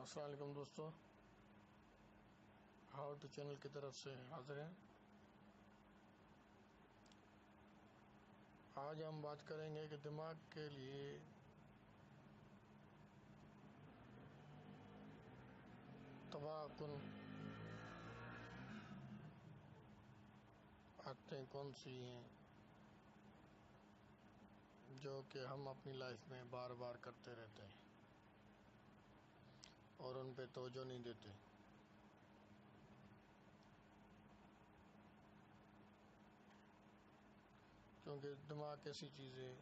السلام علیکم دوستو، ہاؤ ٹو چینل کی طرف سے حاضر ہیں۔ آج ہم بات کریں گے کہ دماغ کے لیے تباہ کن عادتیں کون سی ہیں جو کہ ہم اپنی لائف میں بار بار کرتے رہتے ہیں اور ان پہ توجہ نہیں دیتے۔ کیونکہ دماغ ایسی چیز ہے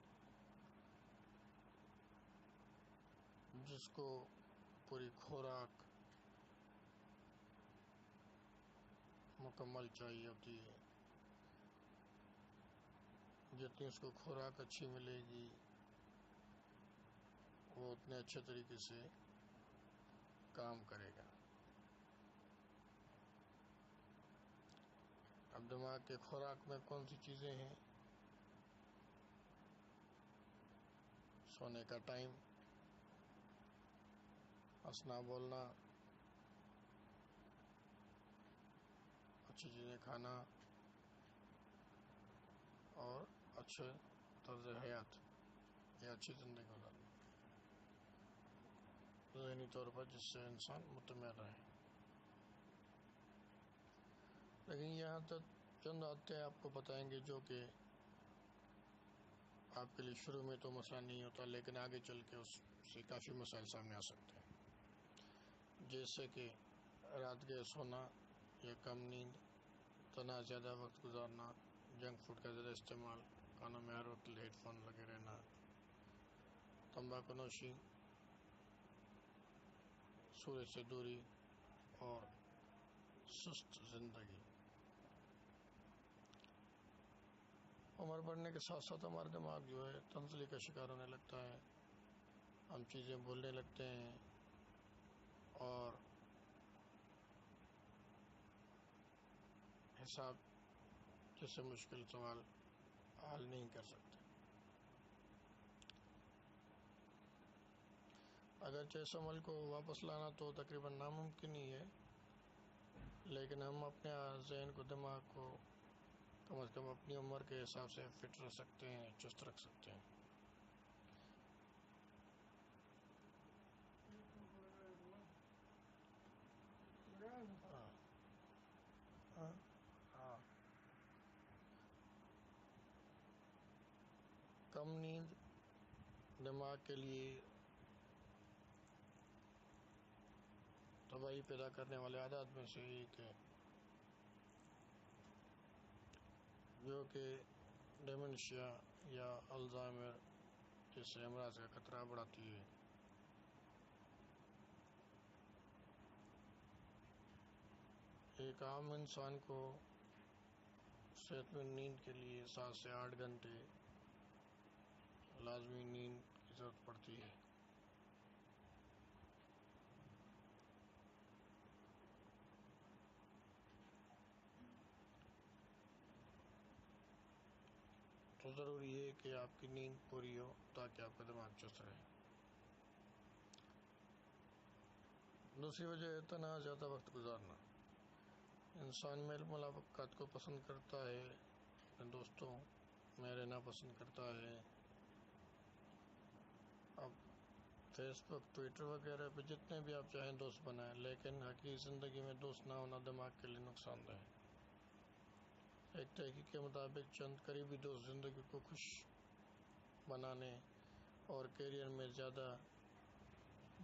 جس کو پوری خوراک مکمل چاہیے ہوتی ہے۔ جتنی اس کو خوراک اچھی ملے گی وہ اتنے اچھے طریقے سے کام کرے گا۔ اب دماغ کے خوراک میں کون سی چیزیں ہیں؟ سونے کا ٹائم، ہنسنا بولنا، اچھی چیزیں کھانا اور اچھے طرز حیات یا اچھی زندگی گزارنا ذہنی طور پر، جس سے انسان مطمئن رہے۔ لیکن یہاں تک چند عادتیں آپ کو بتائیں گے جو کہ آپ کے لیے شروع میں تو مسئلہ نہیں ہوتا، لیکن آگے چل کے اس سے کافی مسائل سامنے آ سکتے ہیں، جیسے کہ رات گئے سونا یا کم نیند، تنہا زیادہ وقت گزارنا، جنک فوڈ کا زیادہ استعمال، کانوں میں ہر وقت ہیڈ فون لگے رہنا، تمباکو نوشی، سورج سے دوری اور سست زندگی۔ عمر بڑھنے کے ساتھ ساتھ ہمارا دماغ جو ہے تنزلی کا شکار ہونے لگتا ہے، ہم چیزیں بھولنے لگتے ہیں اور حساب جیسے مشکل سوال حل نہیں کر سکتے۔ اگرچہ اس عمل کو واپس لانا تو تقریباً ناممکن ہی ہے، لیکن ہم اپنے ذہن کو، دماغ کو کم از کم اپنی عمر کے حساب سے فٹ رکھ سکتے ہیں، چست رکھ سکتے ہیں۔ کم نیند دماغ کے لیے تباہی پیدا کرنے والے عادات میں سے ایک ہے، جو کہ ڈیمنشیا یا الزائمر جیسے امراض کا خطرہ بڑھاتی ہے۔ ایک عام انسان کو صحت مند نیند کے لیے 7 سے 8 گھنٹے لازمی نیند کی ضرورت پڑتی ہے۔ تو ضروری ہے کہ آپ کی نیند پوری ہو تاکہ آپ کا دماغ چست رہے۔ دوسری وجہ ہے تنہا زیادہ وقت گزارنا۔ انسان میل ملاقات کو پسند کرتا ہے، اپنے دوستوں میں رہنا پسند کرتا ہے۔ اب فیس بک، ٹویٹر وغیرہ پہ جتنے بھی آپ چاہیں دوست بنائیں، لیکن حقیقی زندگی میں دوست نہ ہونا دماغ کے لیے نقصان دہ ہے۔ ایک تحقیق کے مطابق چند قریبی دوست زندگی کو خوش بنانے اور کیریئر میں زیادہ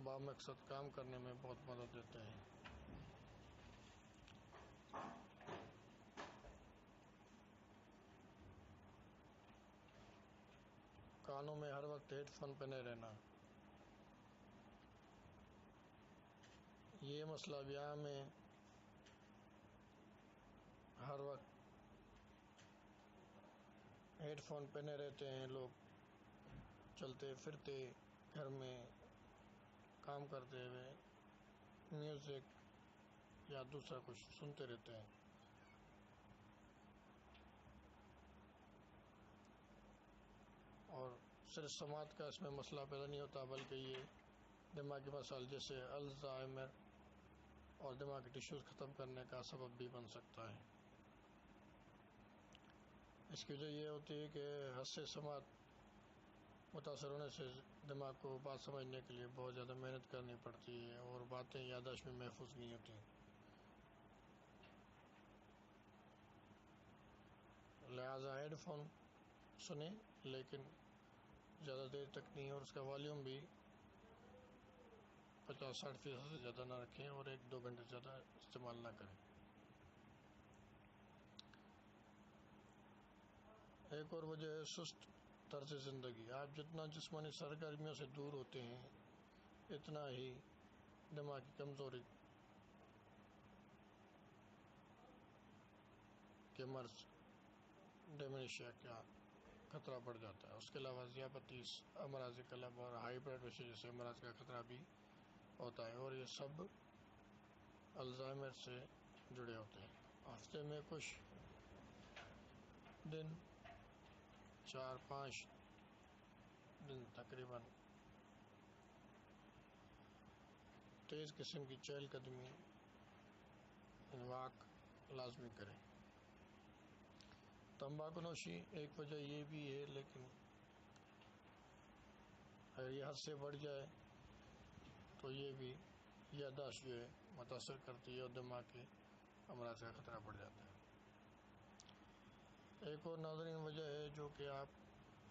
بامقصد کام کرنے میں بہت مدد دیتے ہیں۔ کانوں میں ہر وقت ہیڈ فون پہنے رہنا، یہ مسئلہ بھی عام ہے۔ ہر وقت ہیڈ فون پہنے رہتے ہیں لوگ، چلتے پھرتے، گھر میں کام کرتے ہوئے میوزک یا دوسرا کچھ سنتے رہتے ہیں۔ اور صرف سماعت کا اس میں مسئلہ پیدا نہیں ہوتا، بلکہ یہ دماغی مسائل جیسے الزائمر اور دماغی ٹشوز ختم کرنے کا سبب بھی بن سکتا ہے۔ اس کی وجہ یہ ہوتی ہے کہ حسِ سماعت متاثر ہونے سے دماغ کو بات سمجھنے کے لیے بہت زیادہ محنت کرنی پڑتی ہے اور باتیں یادداشت میں محفوظ نہیں ہوتی۔ لہٰذا ہیڈ فون سنیں، لیکن زیادہ دیر تک نہیں، اور اس کا والیوم بھی 50-60% سے زیادہ نہ رکھیں اور 1-2 گھنٹے سے زیادہ استعمال نہ کریں۔ ایک اور وجہ ہے سست طرز زندگی۔ آپ جتنا جسمانی سرگرمیوں سے دور ہوتے ہیں، اتنا ہی دماغی کمزوری کے مرض ڈیمنشیا کا خطرہ بڑھ جاتا ہے۔ اس کے علاوہ ذیابیطس، امراض قلب اور ہائی بلڈ پریشر جیسے امراض کا خطرہ بھی ہوتا ہے، اور یہ سب الزائمر سے جڑے ہوتے ہیں۔ ہفتے میں کچھ دن 4-5 دن تقریباً تیز قسم کی چہل قدمی واک لازمی کریں۔ تمباکو نوشی ایک وجہ یہ بھی ہے، لیکن اگر یہ حد سے بڑھ جائے تو یہ بھی یادداشت جو ہے متاثر کرتی ہے اور دماغ کے امراض کا خطرہ بڑھ جاتا ہے۔ ایک اور ناظرین وجہ ہے جو کہ آپ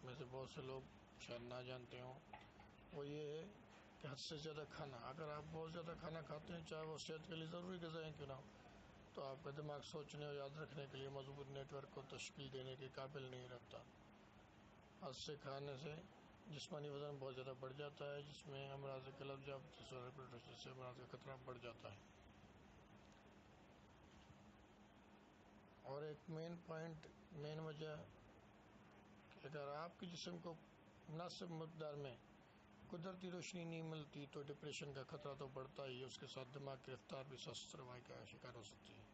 میں سے بہت سے لوگ شاید نہ جانتے ہوں، وہ یہ ہے کہ حد سے زیادہ کھانا۔ اگر آپ بہت زیادہ کھانا کھاتے ہیں، چاہے وہ صحت کے لیے ضروری غذائیں کیوں نہ ہو، تو آپ کا دماغ سوچنے اور یاد رکھنے کے لیے مضبوط نیٹ ورک کو تشکیل دینے کے قابل نہیں رکھتا۔ حد سے کھانے سے جسمانی وزن بہت زیادہ بڑھ جاتا ہے، جس میں امراض قلب، ذیابیطس اور ہائی بلڈ پریشر جیسے امراض کا خطرہ بڑھ جاتا ہے۔ اور ایک مین وجہ کہ اگر آپ کے جسم کو مناسب مقدار میں قدرتی روشنی نہیں ملتی تو ڈپریشن کا خطرہ تو بڑھتا ہی، اس کے ساتھ دماغ کی رفتار بھی سست روائی کا شکار ہو سکتی ہے۔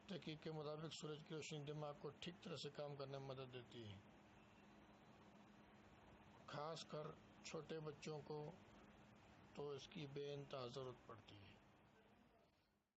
تحقیق کے مطابق سورج کی روشنی دماغ کو ٹھیک طرح سے کام کرنے میں مدد دیتی ہے، خاص کر چھوٹے بچوں کو تو اس کی بے انتہا ضرورت پڑتی ہے۔